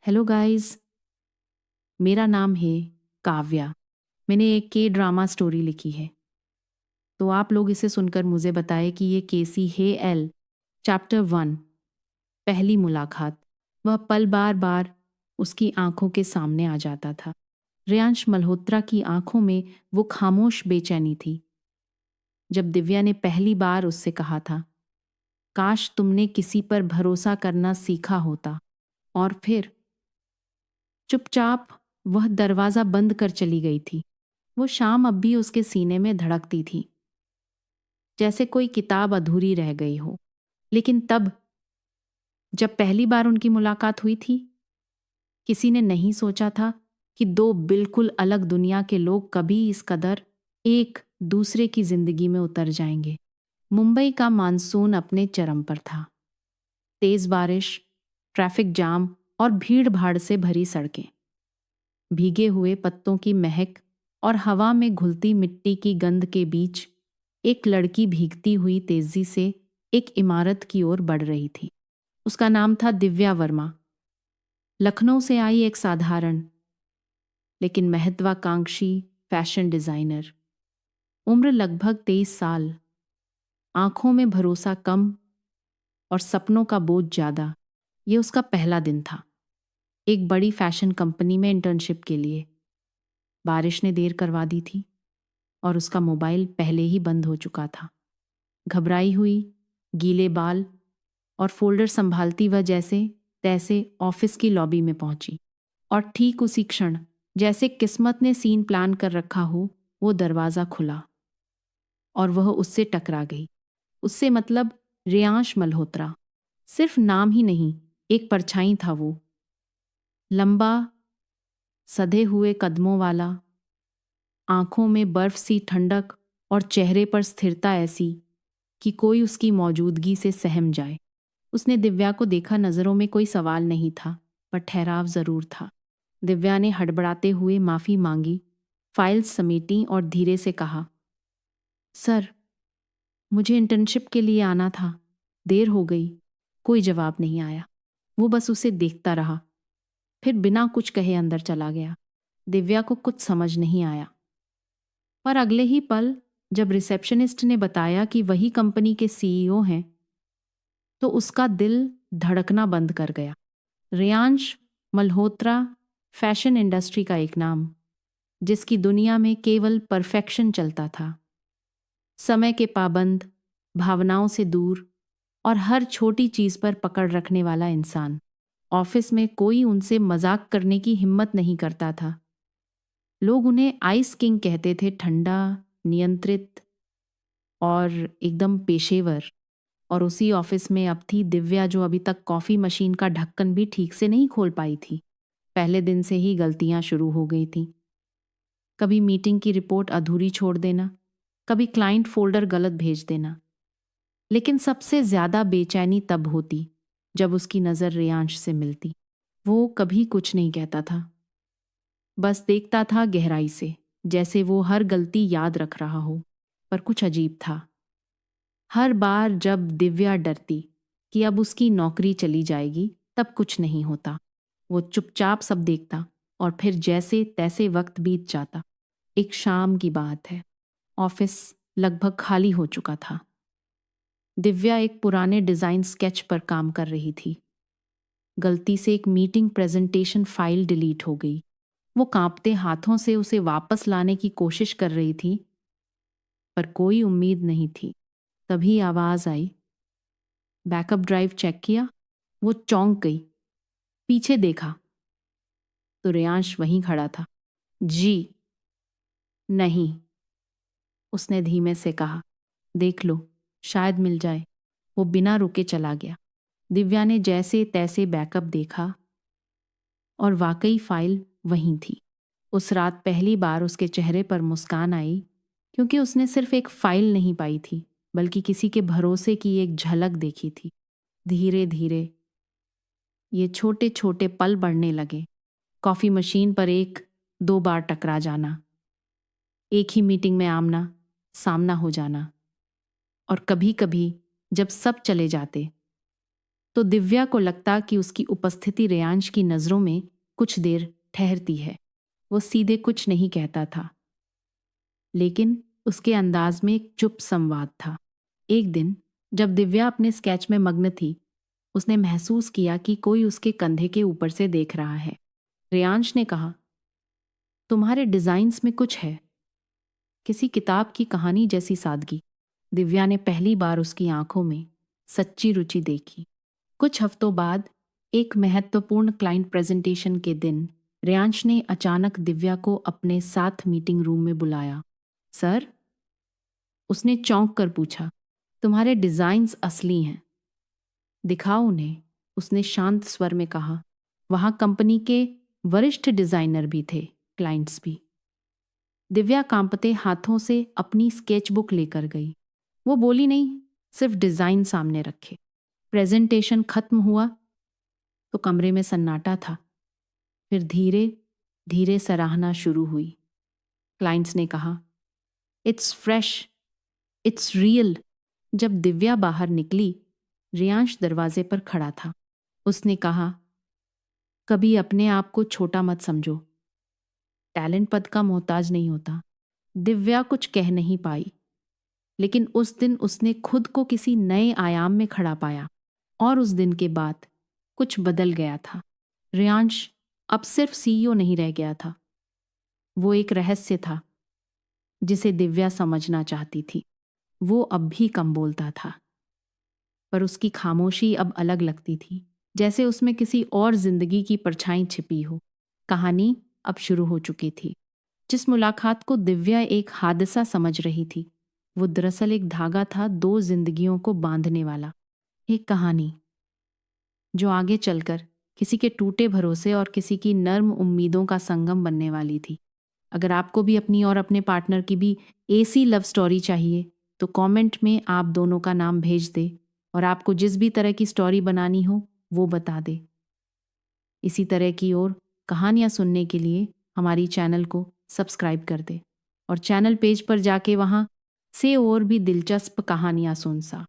Hello guys. मेरा नाम है काव्या। मैंने एक के ड्रामा स्टोरी लिखी है। तो आप लोग इसे सुनकर मुझे बताएं कि ये कैसी है। एल चैप्टर 1, पहली मुलाकात। वह पल बार बार उसकी आंखों के सामने आ जाता था। रेयांश मल्होत्रा की आंखों में वो खामोश बेचैनी थी। जब दिव्या ने पहली बार उससे कहा था, काश तुमने किसी पर भरोसा करना सीखा होता। और फिर चुपचाप वह दरवाजा बंद कर चली गई थी। वो शाम अब भी उसके सीने में धड़कती थी, जैसे कोई किताब अधूरी रह गई हो। लेकिन तब जब पहली बार उनकी मुलाकात हुई थी, किसी ने नहीं सोचा था कि दो बिल्कुल अलग दुनिया के लोग कभी इस कदर एक दूसरे की जिंदगी में उतर जाएंगे। मुंबई का मानसून अपने चरम पर था। तेज बारिश, ट्रैफिक जाम और भीड़ भाड़ से भरी सड़कें, भीगे हुए पत्तों की महक और हवा में घुलती मिट्टी की गंध के बीच एक लड़की भीगती हुई तेजी से एक इमारत की ओर बढ़ रही थी। उसका नाम था दिव्या वर्मा। लखनऊ से आई एक साधारण लेकिन महत्वाकांक्षी फैशन डिजाइनर। उम्र लगभग 23 साल। आंखों में भरोसा कम और सपनों का बोझ ज्यादा। ये उसका पहला दिन था, एक बड़ी फैशन कंपनी में इंटर्नशिप के लिए। बारिश ने देर करवा दी थी और उसका मोबाइल पहले ही बंद हो चुका था। घबराई हुई, गीले बाल और फोल्डर संभालती वह जैसे तैसे ऑफिस की लॉबी में पहुंची। और ठीक उसी क्षण, जैसे किस्मत ने सीन प्लान कर रखा हो, वो दरवाजा खुला और वह उससे टकरा गई। उससे मतलब रेयांश मल्होत्रा। सिर्फ नाम ही नहीं, एक परछाई था वो। लंबा, सधे हुए कदमों वाला, आंखों में बर्फ सी ठंडक और चेहरे पर स्थिरता ऐसी कि कोई उसकी मौजूदगी से सहम जाए। उसने दिव्या को देखा। नजरों में कोई सवाल नहीं था, पर ठहराव जरूर था। दिव्या ने हड़बड़ाते हुए माफी मांगी, फाइल्स समेटी और धीरे से कहा, सर, मुझे इंटर्नशिप के लिए आना था, देर हो गई। कोई जवाब नहीं आया। वो बस उसे देखता रहा, फिर बिना कुछ कहे अंदर चला गया। दिव्या को कुछ समझ नहीं आया, पर अगले ही पल जब रिसेप्शनिस्ट ने बताया कि वही कंपनी के सीईओ हैं, तो उसका दिल धड़कना बंद कर गया। रेयांश मल्होत्रा, फैशन इंडस्ट्री का एक नाम, जिसकी दुनिया में केवल परफेक्शन चलता था। समय के पाबंद, भावनाओं से दूर और हर छोटी चीज पर पकड़ रखने वाला इंसान। ऑफिस में कोई उनसे मजाक करने की हिम्मत नहीं करता था। लोग उन्हें आइस किंग कहते थे, ठंडा, नियंत्रित और एकदम पेशेवर। और उसी ऑफिस में अब थी दिव्या, जो अभी तक कॉफी मशीन का ढक्कन भी ठीक से नहीं खोल पाई थी। पहले दिन से ही गलतियां शुरू हो गई थीं। कभी मीटिंग की रिपोर्ट अधूरी छोड़ देना, कभी क्लाइंट फोल्डर गलत भेज देना। लेकिन सबसे ज्यादा बेचैनी तब होती जब उसकी नजर रेयांश से मिलती। वो कभी कुछ नहीं कहता था, बस देखता था गहराई से, जैसे वो हर गलती याद रख रहा हो। पर कुछ अजीब था। हर बार जब दिव्या डरती कि अब उसकी नौकरी चली जाएगी, तब कुछ नहीं होता। वो चुपचाप सब देखता और फिर जैसे तैसे वक्त बीत जाता। एक शाम की बात है। ऑफिस लगभग खाली हो चुका था। दिव्या एक पुराने डिजाइन स्केच पर काम कर रही थी। गलती से एक मीटिंग प्रेजेंटेशन फाइल डिलीट हो गई। वो कांपते हाथों से उसे वापस लाने की कोशिश कर रही थी, पर कोई उम्मीद नहीं थी। तभी आवाज आई, बैकअप ड्राइव चेक किया। वो चौंक गई, पीछे देखा तो रेयांश वहीं खड़ा था। जी नहीं, उसने धीमे से कहा, देख लो, शायद मिल जाए। वो बिना रुके चला गया। दिव्या ने जैसे तैसे बैकअप देखा और वाकई फाइल वहीं थी। उस रात पहली बार उसके चेहरे पर मुस्कान आई, क्योंकि उसने सिर्फ एक फाइल नहीं पाई थी, बल्कि किसी के भरोसे की एक झलक देखी थी। धीरे धीरे ये छोटे छोटे पल बढ़ने लगे। कॉफी मशीन पर एक दो बार टकरा जाना, एक ही मीटिंग में आमना सामना हो जाना, और कभी कभी जब सब चले जाते तो दिव्या को लगता कि उसकी उपस्थिति रेयांश की नज़रों में कुछ देर ठहरती है। वो सीधे कुछ नहीं कहता था, लेकिन उसके अंदाज में एक चुप संवाद था। एक दिन जब दिव्या अपने स्केच में मग्न थी, उसने महसूस किया कि कोई उसके कंधे के ऊपर से देख रहा है। रेयांश ने कहा, तुम्हारे डिजाइन्स में कुछ है, किसी किताब की कहानी जैसी सादगी। दिव्या ने पहली बार उसकी आंखों में सच्ची रुचि देखी। कुछ हफ्तों बाद एक महत्वपूर्ण क्लाइंट प्रेजेंटेशन के दिन रेयांश ने अचानक दिव्या को अपने साथ मीटिंग रूम में बुलाया। सर, उसने चौंक कर पूछा, तुम्हारे डिजाइन्स असली हैं? दिखाओ उन्हें, उसने शांत स्वर में कहा। वहां कंपनी के वरिष्ठ डिजाइनर भी थे, क्लाइंट्स भी। दिव्या कांपते हाथों से अपनी स्केचबुक लेकर गई। वो बोली नहीं, सिर्फ डिजाइन सामने रखे। प्रेजेंटेशन खत्म हुआ तो कमरे में सन्नाटा था। फिर धीरे धीरे सराहना शुरू हुई। क्लाइंट्स ने कहा, इट्स फ्रेश, इट्स रियल। जब दिव्या बाहर निकली, रेयांश दरवाजे पर खड़ा था। उसने कहा, कभी अपने आप को छोटा मत समझो, टैलेंट पद का मोहताज नहीं होता। दिव्या कुछ कह नहीं पाई, लेकिन उस दिन उसने खुद को किसी नए आयाम में खड़ा पाया। और उस दिन के बाद कुछ बदल गया था। रेयांश अब सिर्फ सीईओ नहीं रह गया था, वो एक रहस्य था जिसे दिव्या समझना चाहती थी। वो अब भी कम बोलता था, पर उसकी खामोशी अब अलग लगती थी, जैसे उसमें किसी और जिंदगी की परछाई छिपी हो। कहानी अब शुरू हो चुकी थी। जिस मुलाकात को दिव्या एक हादसा समझ रही थी, वो दरअसल एक धागा था, दो जिंदगियों को बांधने वाला। एक कहानी जो आगे चलकर किसी के टूटे भरोसे और किसी की नर्म उम्मीदों का संगम बनने वाली थी। अगर आपको भी अपनी और अपने पार्टनर की भी ऐसी लव स्टोरी चाहिए, तो कमेंट में आप दोनों का नाम भेज दे और आपको जिस भी तरह की स्टोरी बनानी हो वो बता दे। इसी तरह की और कहानियाँ सुनने के लिए हमारी चैनल को सब्सक्राइब कर दे और चैनल पेज पर जाके वहाँ से और भी दिलचस्प कहानियाँ सुन सा।